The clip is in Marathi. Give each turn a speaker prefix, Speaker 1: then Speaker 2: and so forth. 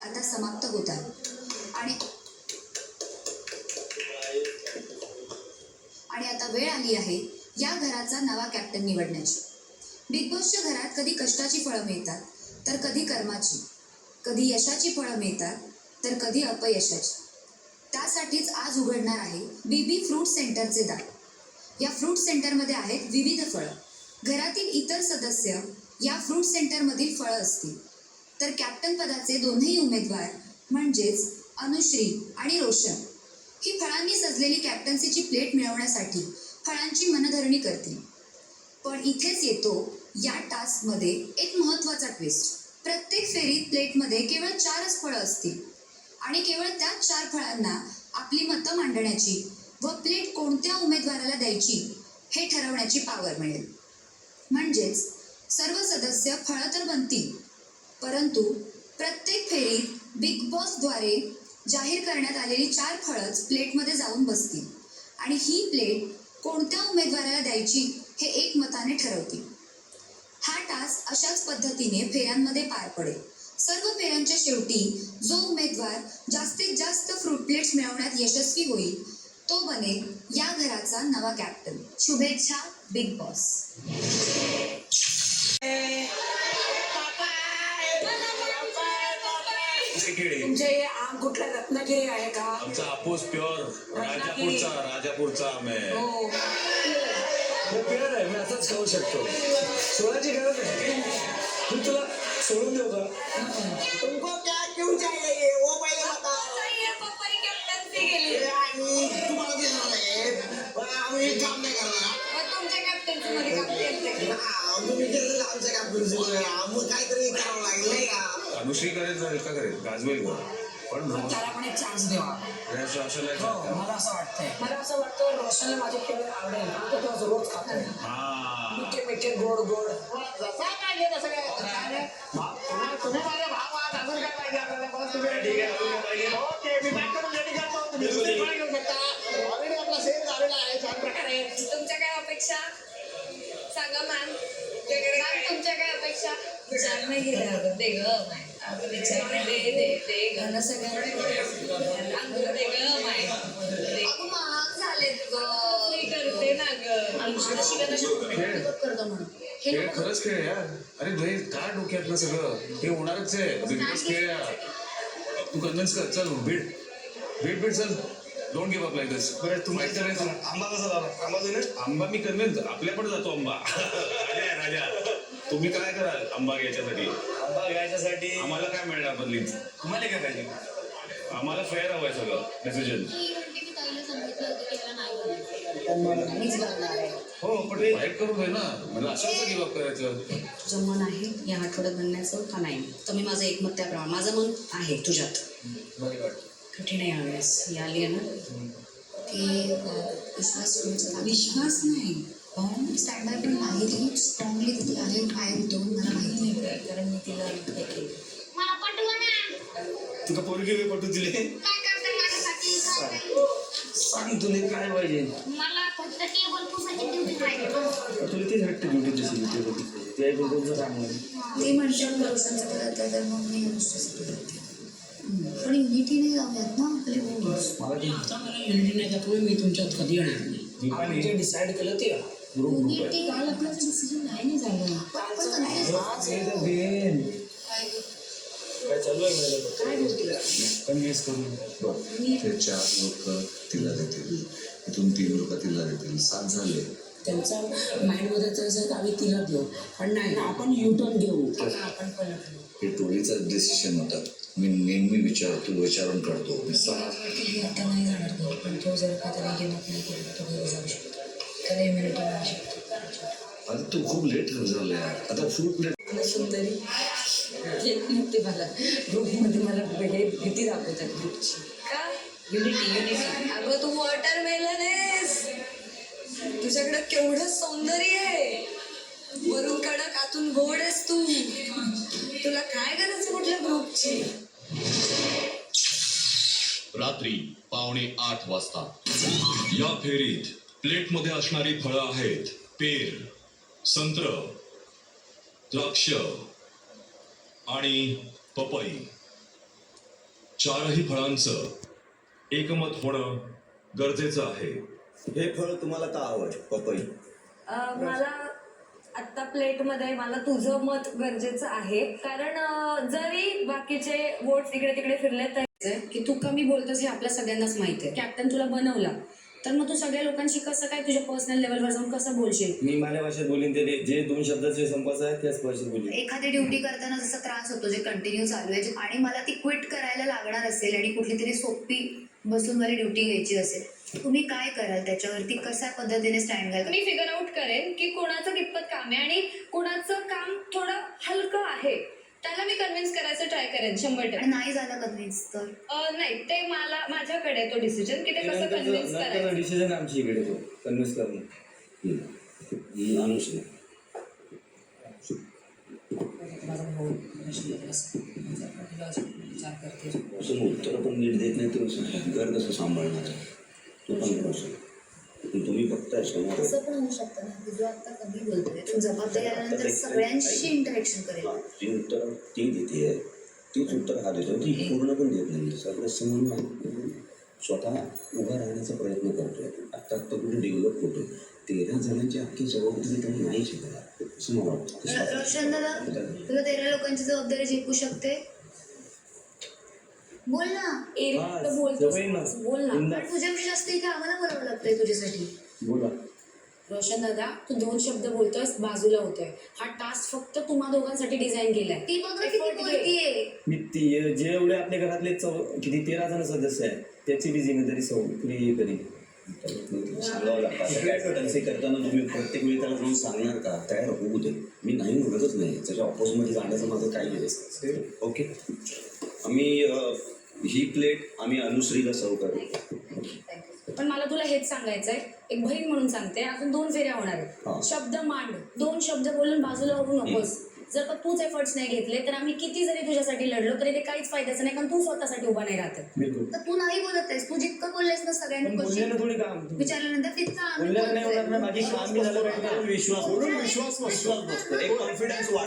Speaker 1: आता समाप्त होत आहे आणि आता वेळ आली आहे या घराचा नवा कॅप्टन निवडण्याची. बिग बॉसच्या घरात कधी कष्टाची फळं मिळतात तर कधी कर्माची, कधी यशाची फळं मिळतात तर कधी अपयशाची. त्यासाठीच आज उघडणार आहे बीबी फ्रूट सेंटरचे दार. या फ्रूट सेंटरमध्ये आहेत विविध फळं. घरातील इतर सदस्य या फ्रूट सेंटरमधील फळं असतील तर कॅप्टन पदाचे दोन्ही उमेदवार म्हणजेच अनुश्री आणि रोशन ही फळांनी सजलेली कॅप्टन्सीची प्लेट मिळवण्यासाठी फळांची मनधरणी करतील. पण इथेच येतो या टास्कमध्ये एक महत्त्वाचा ट्विस्ट. प्रत्येक फेरीत प्लेटमध्ये केवळ 4च फळं असतील आणि केवळ त्याच 4 फळांना आपली मतं मांडण्याची व प्लेट कोणत्या उमेदवाराला द्यायची हे ठरवण्याची पॉवर मिळेल. म्हणजेच सर्व सदस्य फळं तर बनतील, परंतु प्रत्येक फेरीत बिग बॉसद्वारे जाहीर करण्यात आलेली 4 फळंच प्लेटमध्ये जाऊन बसतील आणि ही प्लेट कोणत्या उमेदवाराला द्यायची हे एकमताने ठरवतील. हा टास्क अशाच पद्धतीने फेऱ्यांमध्ये पार पडेल. सर्व फेऱ्यांच्या शेवटी जो उमेदवार जास्तीत जास्त फ्रूट प्लेट्स मिळवण्यात यशस्वी होईल तो बनेल या घराचा नवा कॅप्टन. शुभेच्छा बिग बॉस.
Speaker 2: तुमचे आम कुठला रत्नागिरी आहे का?
Speaker 3: आमचा हापूस प्युअर राजापूरचा आम आहे.
Speaker 2: हो
Speaker 4: प्युअर आहे, मी असंच खाऊ शकतो. सोडायची गरज नाही. मी तुला सोडून देऊ का?
Speaker 5: तुमको क्या क्यों चाहिए वो पहले बताओ.
Speaker 2: ये पप्पानी कॅप्टन्सी गेली
Speaker 5: आणि तुम्हाला देणार नाही, आम्ही काम नाही करणार.
Speaker 2: मग तुमच्या कॅप्टन्सी मध्ये काम केलं
Speaker 5: तुम्ही केलेलं आमच्या कॅप्टन्सीमुळे मग काहीतरी करावं लागेल नाही का?
Speaker 3: अनुश्री करेल जाईल का करेल गाजवेल गो पण
Speaker 2: त्याला पण एक चान्स द्यावा. मला असं वाटतंय, मला असं वाटतं रोशनला माझे केलं आवडेल. तो तो रोज खातोय मिठे मिठे गोड गोड.
Speaker 5: जसा काय तसं काय तुम्ही माझे भाव आहात, अजून काय पाहिजे आपल्याला? बस तुम्ही ओके, मी पॅक करून रेडी करतो. तुम्ही दुसरी पण घेऊ शकता. ऑलरेडी आपला सेल झालेला आहे छान प्रकारे.
Speaker 2: तुमच्या काय अपेक्षा सांगा मॅम. तुमच्या काय अपेक्षा? विचार नाही केला अगं ते ग अगं विचार दे दे दे घन सगळ्यांना दे ग माय अगं महाग झालेत ग. मी करते ना ग.
Speaker 3: खेळ खरंच खेळ यार. अरे लय काय डोक्यात ना सगळं हे होणारच आहे. बिझनेस खेळ यार. तू कन्व्हिन्स कर. चल भेट चल. डोंट गिव्ह अप लाईक दिस. बरं तू माहिती करायचं आंबा कसा झाला? आंबा देणे आंबा मी कन्व्हिन्स आपल्या पण जातो आंबा. राजा तुम्ही काय कराल आंबा घ्यायच्यासाठी?
Speaker 4: आंबा घ्यायच्यासाठी
Speaker 3: आम्हाला काय मिळणार बदलीत?
Speaker 4: तुम्हाला काय पाहिजे?
Speaker 3: आम्हाला फेअर हवंय सगळं डिसिजन. हो पण फाईट करू दे ना. मला असं गिव्ह अप करायचं.
Speaker 6: तुझं मन आहे या आठवड्यात बनण्याचं का नाही? तर मी माझं एकमत त्याप्रमाणे माझं मन आहे तुझ्यात. कठीण आहे यावेळेस. ही आली आहे ना ती विश्वास नाही पण स्टँडर्ड पण नाही. ती स्ट्रॉंगली तिथे आहे काय होतं मला माहिती नाही कारण मी तिला हे केलं.
Speaker 4: तुला पोरगी पटू दिले? सांग तुला काय पाहिजे?
Speaker 7: मला फक्त टेबल पुसायची ड्युटी पाहिजे.
Speaker 4: तुला तेच वाटतं ड्युटी जशी टेबल ते कोणतं काम आहे?
Speaker 6: ते म्हणतात रोशनचं पदार्थ तर मग मी करते पण युनिटी नाही जाऊयात ना आपले.
Speaker 2: आता मला युनिटी नाही त्यामुळे मी तुमच्यात कधी येणार नाही. आपण जे डिसाईड केलं ते
Speaker 6: युनिटी काल आपलं डिसिजन नाही झालं.
Speaker 4: काय चालू आहे?
Speaker 6: काय बोलते
Speaker 4: कन्व्हिन्स करून
Speaker 3: ते 4 लोक तिला देतील, इथून 3 लोक तिला देतील. 7 झाले.
Speaker 2: त्यांचा माइंडमध्ये तर आम्ही तिला देऊ पण नाही आपण युटर्न घेऊ.
Speaker 6: आपण पलटलो.
Speaker 3: हे टोळीचा डिसिशन होता. मी नेहमी विचारून करतो.
Speaker 6: आता नाही जाणार घरी पण तो जर का त्याला गेमत नाही केलं तो घरी जाऊ शकतो. त्याला इम्युनिटी मिळू शकतो.
Speaker 3: आता तू खूप लेट झालं यार. आता फ्रूट प्लेट
Speaker 6: सुंदरी ते मला ग्रुपमध्ये मला हे भीती दाखवतात ग्रुपची का युनिटी.
Speaker 2: अगं तू वॉटरमेलन आहेस. तुझ्याकडे केवढं सौंदर्य आहे. वरून कडक आतून गोड आहेस तू. तुला काय गरज कुठल्या ग्रुपची?
Speaker 8: रात्री 7:45 वाजता या फेरीत प्लेटमध्ये असणारी फळं आहेत पेर, संत्र, द्राक्ष आणि पपई. चारही फळांचं एकमत होणं गरजेचं आहे.
Speaker 9: हे फळ तुम्हाला का हवंय पपई?
Speaker 2: मला आत्ता प्लेटमध्ये मला तुझं मत गरजेचं आहे, कारण जरी बाकीचे वोट्स इकडे तिकडे फिरले तर
Speaker 6: की तू कमी बोलतोस हे आपल्या सगळ्यांनाच माहिती आहे. कॅप्टन तुला बनवला तर मग तू सगळ्या लोकांशी कसं काय तुझ्या पर्सनल लेवलवर जाऊन कसं बोलशील?
Speaker 4: मी माझ्या भाषेत बोलीन ते जे 2 शब्दाचे संपाचं आहे त्याच भाषेत बोलीन.
Speaker 1: एखादी ड्युटी करताना जसा त्रास होतो जे कंटिन्यू चालू आहे आणि मला ती क्विट करायला लागणार असेल आणि कुठली तरी सोपी बसून मला ड्युटी घ्यायची असेल, तुम्ही काय कराल त्याच्यावरती? कशा पद्धतीने स्टँड घाल?
Speaker 2: मी फिगर आउट करेन की कोणाचं कितपत काम आहे आणि कोणाचं काम थोडं हलकं आहे, त्याला मी कन्व्हिन्स करायचं ट्राय करेन 100%.
Speaker 1: आणि नाही झालं कन्व्हिन्स तर
Speaker 2: नाही, ते माझ्याकडे आहे तो डिसिजन की ते कसं कन्व्हिन्स करायचं.
Speaker 4: डिसिजन आमची इकडे तो कन्व्हिन्स करणं.
Speaker 9: अनुश्री असं उत्तर पण नीट देत नाही तर घर कसं सांभाळणार आहे? तो पण प्रश्न. तुम्ही बघताय समोर
Speaker 1: असं पण होऊ शकतं ना की जो आता कमी बोलतोय तो जबाबदारी आल्यानंतर सगळ्यांशी इंटरॅक्शन करेल.
Speaker 9: जी उत्तर ती देते तीच उत्तर हा देतो, ती पूर्ण पण देत नाही. सगळं समोर स्वतः उभा राहण्याचा प्रयत्न करतोय. आत्ता कुठे डेव्हलप होतोय. 13 जणांची अख्खी जबाबदारी त्यांनी नाही शिकला असं मला वाटतं.
Speaker 1: रोशन दादा, तुला 13 लोकांची जबाबदारी झेपू शकते? बोल ना.
Speaker 6: बोल ना.
Speaker 1: पण तुझ्यापेक्षा जास्त इथे आम्हाला बोलावं लागतंय तुझ्यासाठी.
Speaker 4: बोला.
Speaker 6: रोशन दादा, तू 2 शब्द बोलतोयस बाजूला होतोय. हा टास्क फक्त तुम्हा दोघांसाठी डिझाईन केलाय.
Speaker 1: ती बघ ना किती बोलतीये.
Speaker 4: मी जे एवढे आपल्या घरातले किती 13 जण सदस्य आहेत त्याची बी जिम्मेदारी फ्री करी
Speaker 9: सांगावं लागतं. असे करताना तुम्ही प्रत्येक वेळी त्याला जाऊन सांगणार का? तयार होऊ दे. मी नाही म्हणतच नाही, त्याच्या ऑपोजमध्ये जाण्याचं माझं काही आहे. ओके, आम्ही ही प्लेट आम्ही अनुश्रीला सर्व करू.
Speaker 6: पण मला तुला हेच सांगायचंय, एक बहीण म्हणून सांगते, अजून 2 फेऱ्या होणार
Speaker 9: हा.
Speaker 6: आहेत. शब्द मांड, 2 शब्द बोलून बाजूला होऊ नकोस. जर का तूच एफर्ट्स नाही घेतले तर आम्ही किती जरी तुझ्यासाठी लढलो तरी ते काहीच फायद्याचं नाही, कारण तू स्वतःसाठी उभा नाही राहत.
Speaker 4: बिलकुल.
Speaker 1: तर तू नाही बोलत आहेस. तू जितकं बोललेस ना सगळ्यांनी
Speaker 4: बोलण्यानं थोडी काम
Speaker 1: विचारल्यानंतर तितकं आम्ही
Speaker 4: बोलल्यानं नाही होणार ना.
Speaker 1: बोलतोय.
Speaker 4: माझी काम बी झालं पाहिजे.
Speaker 9: विश्वास बसतो. एक कॉन्फिडन्स